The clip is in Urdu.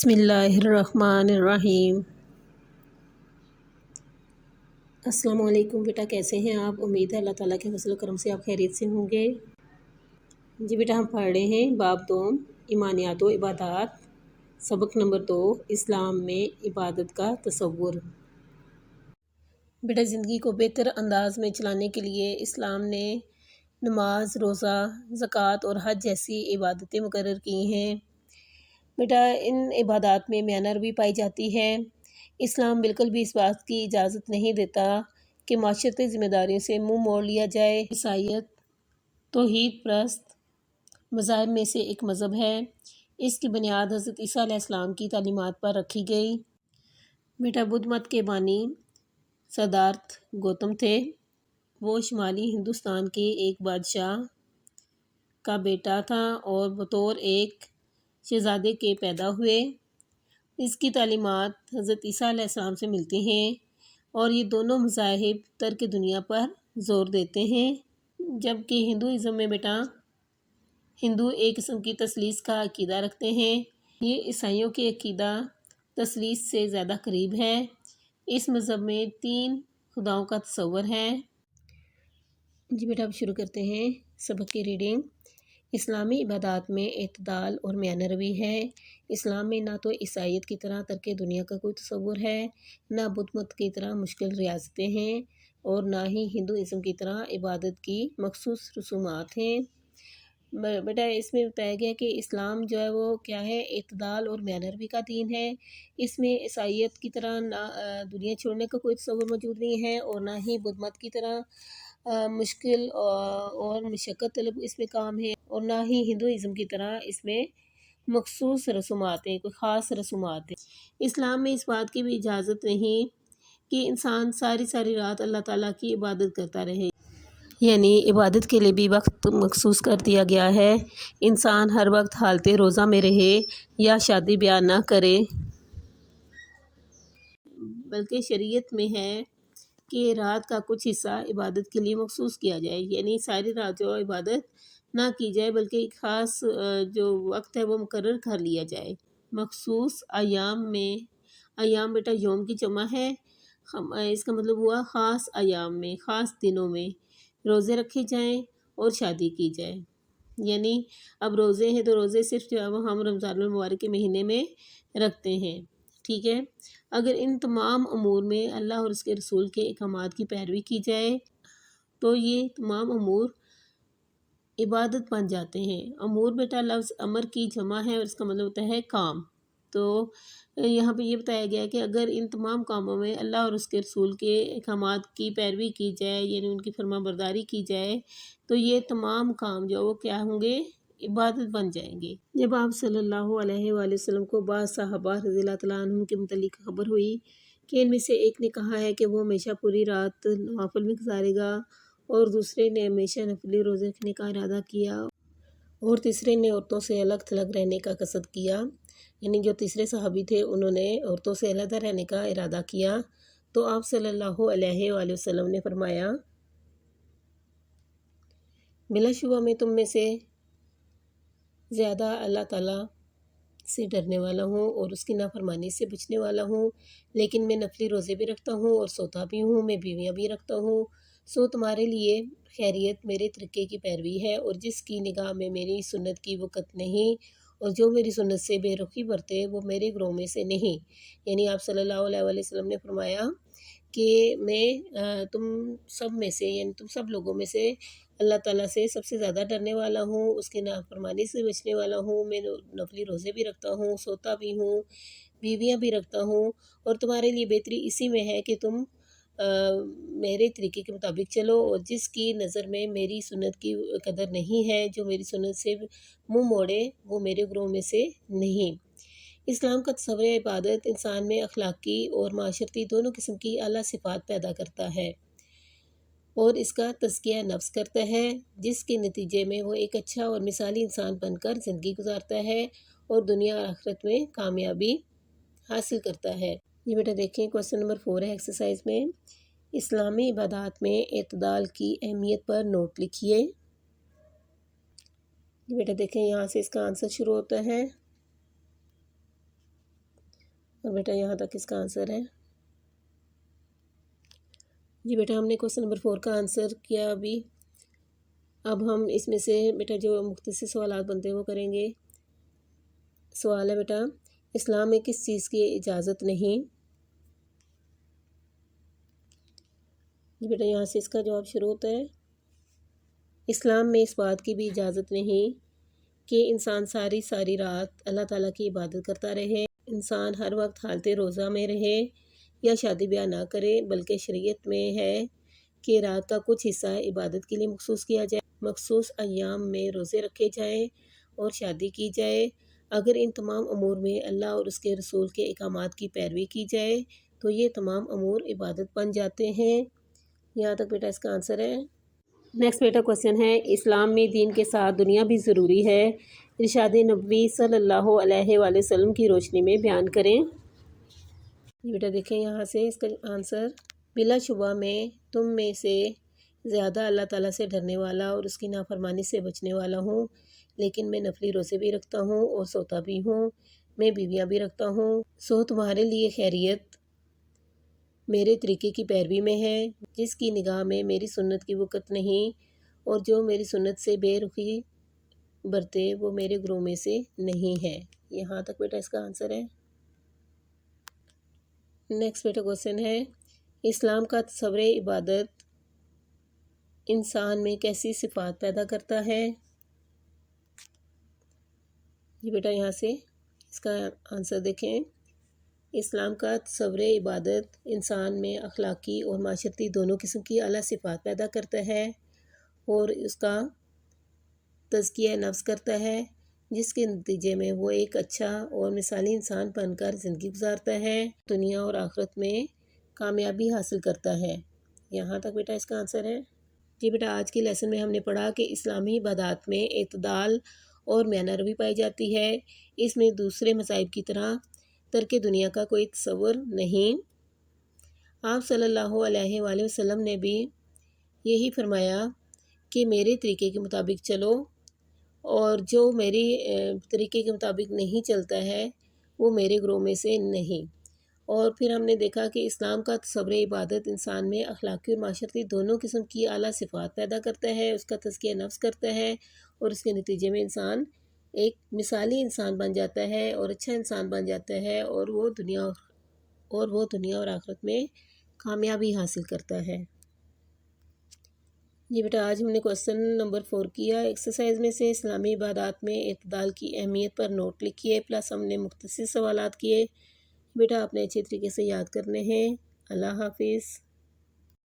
بسم اللہ الرحمن الرحیم۔ السلام علیکم بیٹا، کیسے ہیں آپ؟ امید ہے اللہ تعالیٰ کے فضل و کرم سے آپ خیریت سے ہوں گے۔ جی بیٹا، ہم پڑھ رہے ہیں باب دوم ایمانیات و عبادات، سبق نمبر 2، اسلام میں عبادت کا تصور۔ بیٹا، زندگی کو بہتر انداز میں چلانے کے لیے اسلام نے نماز، روزہ، زکوٰۃ اور حج جیسی عبادتیں مقرر کی ہیں۔ بیٹا، ان عبادات میں میانہ روی پائی جاتی ہے۔ اسلام بالکل بھی اس بات کی اجازت نہیں دیتا کہ معاشرتی ذمہ داریوں سے منہ موڑ لیا جائے۔ عیسائیت توحید پرست مذاہب میں سے ایک مذہب ہے۔ اس کی بنیاد حضرت عیسیٰ علیہ السلام کی تعلیمات پر رکھی گئی۔ بیٹا، بدھ مت کے بانی سدھارتھ گوتم تھے۔ وہ شمالی ہندوستان کے ایک بادشاہ کا بیٹا تھا اور بطور ایک شہزادے کے پیدا ہوئے۔ اس کی تعلیمات حضرت عیسیٰ علیہ السلام سے ملتی ہیں اور یہ دونوں مذاہب ترک دنیا پر زور دیتے ہیں، جبکہ ہندوازم میں بیٹا ہندو ایک قسم کی تثلیث کا عقیدہ رکھتے ہیں۔ یہ عیسائیوں کے عقیدہ تثلیث سے زیادہ قریب ہے۔ اس مذہب میں 3 خداؤں کا تصور ہے۔ جی بیٹا، اب شروع کرتے ہیں سبق کی ریڈنگ۔ اسلامی عبادات میں اعتدال اور میانہ روی ہے۔ اسلام میں نہ تو عیسائیت کی طرح ترک دنیا کا کوئی تصور ہے، نہ بدھ مت کی طرح مشکل ریاضتیں ہیں، اور نہ ہی ہندوازم کی طرح عبادت کی مخصوص رسومات ہیں۔ بیٹا، اس میں بتایا گیا کہ اسلام جو ہے وہ کیا ہے، اعتدال اور میانہ روی کا دین ہے۔ اس میں عیسائیت کی طرح نہ دنیا چھوڑنے کا کوئی تصور موجود نہیں ہے، اور نہ ہی بدھ مت کی طرح مشکل اور مشقت طلب اس میں کام ہے، اور نہ ہی ہندوازم کی طرح اس میں مخصوص رسومات ہیں، کوئی خاص رسومات ہیں۔ اسلام میں اس بات کی بھی اجازت نہیں کہ انسان ساری رات اللہ تعالیٰ کی عبادت کرتا رہے، یعنی عبادت کے لیے بھی وقت مخصوص کر دیا گیا ہے۔ انسان ہر وقت حالت روزہ میں رہے یا شادی بیاہ نہ کرے، بلکہ شریعت میں ہے کہ رات کا کچھ حصہ عبادت کے لیے مخصوص کیا جائے، یعنی ساری رات جو عبادت نہ کی جائے بلکہ ایک خاص جو وقت ہے وہ مقرر کر لیا جائے۔ مخصوص ایام بیٹا یوم کی جمع ہے۔ اس کا مطلب ہوا خاص ایام میں، خاص دنوں میں روزے رکھے جائیں اور شادی کی جائے۔ یعنی اب روزے ہیں تو روزے صرف جو ہے وہ ہم رمضان المبارک کے مہینے میں رکھتے ہیں، ٹھیک ہے۔ اگر ان تمام امور میں اللہ اور اس کے رسول کے احکامات کی پیروی کی جائے تو یہ تمام امور عبادت بن جاتے ہیں۔ امور بیٹا لفظ امر کی جمع ہے اور اس کا مطلب ہوتا ہے کام۔ تو یہاں پہ یہ بتایا گیا کہ اگر ان تمام کاموں میں اللہ اور اس کے رسول کے احکامات کی پیروی کی جائے، یعنی ان کی فرما برداری کی جائے، تو یہ تمام کام جو وہ کیا ہوں گے، عبادت بن جائیں گے۔ جب آپ صلی اللہ علیہ وآلہ وسلم کو بعض صحابہ رضی اللہ تعالیٰ عنہ کے متعلق خبر ہوئی کہ ان میں سے ایک نے کہا ہے کہ وہ ہمیشہ پوری رات نوافل میں گزارے گا، اور دوسرے نے ہمیشہ نفلی روزے رکھنے کا ارادہ کیا، اور تیسرے نے عورتوں سے الگ تھلگ رہنے کا قصد کیا، یعنی جو تیسرے صحابی تھے انہوں نے عورتوں سے علیحدہ رہنے کا ارادہ کیا، تو آپ صلی اللہ علیہ وآلہ وسلم نے فرمایا، بلا شبہ میں تم میں سے زیادہ اللہ تعالیٰ سے ڈرنے والا ہوں اور اس کی نافرمانی سے بچنے والا ہوں، لیکن میں نفلی روزے بھی رکھتا ہوں اور سوتا بھی ہوں، میں بیویاں بھی رکھتا ہوں، سو تمہارے لیے خیریت میرے طریقے کی پیروی ہے، اور جس کی نگاہ میں میری سنت کی وقت نہیں اور جو میری سنت سے بے رخی برتے وہ میرے گروہ میں سے نہیں۔ یعنی آپ صلی اللہ علیہ وآلہ وسلم نے فرمایا کہ میں تم سب میں سے، یعنی تم سب لوگوں میں سے اللہ تعالیٰ سے سب سے زیادہ ڈرنے والا ہوں، اس کے نافرمانی سے بچنے والا ہوں، میں نفلی روزے بھی رکھتا ہوں، سوتا بھی ہوں، بیویاں بھی رکھتا ہوں، اور تمہارے لیے بہتری اسی میں ہے کہ تم میرے طریقے کے مطابق چلو، اور جس کی نظر میں میری سنت کی قدر نہیں ہے، جو میری سنت سے منہ موڑے، وہ میرے گروہ میں سے نہیں۔ اسلام کا تصور عبادت انسان میں اخلاقی اور معاشرتی دونوں قسم کی اعلیٰ صفات پیدا کرتا ہے اور اس کا تزکیہ نفس کرتا ہے، جس کے نتیجے میں وہ ایک اچھا اور مثالی انسان بن کر زندگی گزارتا ہے اور دنیا اور آخرت میں کامیابی حاصل کرتا ہے۔ یہ بیٹا دیکھیں کوسچن نمبر 4 ہے ایکسرسائز میں، اسلامی عبادات میں اعتدال کی اہمیت پر نوٹ لکھیے۔ یہ بیٹا دیکھیں یہاں سے اس کا آنسر شروع ہوتا ہے۔ اور بیٹا یہاں تک اس کا آنسر ہے۔ جی بیٹا ہم نے کویشچن نمبر 4 کا آنسر کیا ابھی۔ اب ہم اس میں سے بیٹا جو مختصر سوالات بنتے ہیں وہ کریں گے۔ سوال ہے بیٹا اسلام میں کس چیز کی اجازت نہیں؟ جی بیٹا یہاں سے اس کا جواب شروع ہوتا ہے۔ اسلام میں اس بات کی بھی اجازت نہیں کہ انسان ساری رات اللہ تعالیٰ کی عبادت کرتا رہے، انسان ہر وقت حالت روزہ میں رہے یا شادی بیاہ نہ کرے، بلکہ شریعت میں ہے کہ رات کا کچھ حصہ عبادت کے لیے مخصوص کیا جائے، مخصوص ایام میں روزے رکھے جائیں اور شادی کی جائے۔ اگر ان تمام امور میں اللہ اور اس کے رسول کے احکامات کی پیروی کی جائے تو یہ تمام امور عبادت بن جاتے ہیں۔ یہاں تک بیٹا اس کا آنسر ہے۔ نیکسٹ بیٹا کویشچن ہے اسلام میں دین کے ساتھ دنیا بھی ضروری ہے، ارشاد نبوی صلی اللہ علیہ وآلہ وسلم کی روشنی میں بیان کریں۔ یہ بیٹا دیکھیں یہاں سے اس کا آنسر بلا شبہ میں تم میں سے زیادہ اللہ تعالیٰ سے ڈرنے والا اور اس کی نافرمانی سے بچنے والا ہوں، لیکن میں نفلی روزے بھی رکھتا ہوں اور سوتا بھی ہوں، میں بیویاں بھی رکھتا ہوں، سو تمہارے لیے خیریت میرے طریقے کی پیروی میں ہے، جس کی نگاہ میں میری سنت کی وقت نہیں اور جو میری سنت سے بے رخی برتے وہ میرے گروہ میں سے نہیں ہے۔ یہاں تک بیٹا اس کا آنسر ہے۔ نیکسٹ بیٹا کویشچن ہے اسلام کا تصور عبادت انسان میں کیسی صفات پیدا کرتا ہے؟ یہ بیٹا یہاں سے اس کا آنسر دیکھیں اسلام کا تصور عبادت انسان میں اخلاقی اور معاشرتی دونوں قسم کی اعلیٰ صفات پیدا کرتا ہے اور اس کا تزکیہ نفس کرتا ہے، جس کے نتیجے میں وہ ایک اچھا اور مثالی انسان بن کر زندگی گزارتا ہے، دنیا اور آخرت میں کامیابی حاصل کرتا ہے۔ یہاں تک بیٹا اس کا آنسر ہے۔ جی بیٹا آج کے لیسن میں ہم نے پڑھا کہ اسلامی عبادات میں اعتدال اور میانہ روی پائی جاتی ہے، اس میں دوسرے مذاہب کی طرح ترک دنیا کا کوئی تصور نہیں۔ آپ صلی اللہ علیہ وآلہ وسلم نے بھی یہی فرمایا کہ میرے طریقے کے مطابق چلو، اور جو میری طریقے کے مطابق نہیں چلتا ہے وہ میرے گروہ میں سے نہیں۔ اور پھر ہم نے دیکھا کہ اسلام کا تصور عبادت انسان میں اخلاقی اور معاشرتی دونوں قسم کی اعلیٰ صفات پیدا کرتا ہے، اس کا تزکیہ نفس کرتا ہے اور اس کے نتیجے میں انسان ایک مثالی انسان بن جاتا ہے اور اچھا انسان بن جاتا ہے اور وہ دنیا اور آخرت میں کامیابی حاصل کرتا ہے۔ جی بیٹا آج ہم نے کویشچن نمبر 4 کیا ایکسرسائز میں سے اسلامی عبادات میں اعتدال کی اہمیت پر نوٹ لکھیے، پلس ہم نے مختصر سوالات کیے۔ بیٹا آپ نے اچھے طریقے سے یاد کرنے ہیں۔ اللہ حافظ۔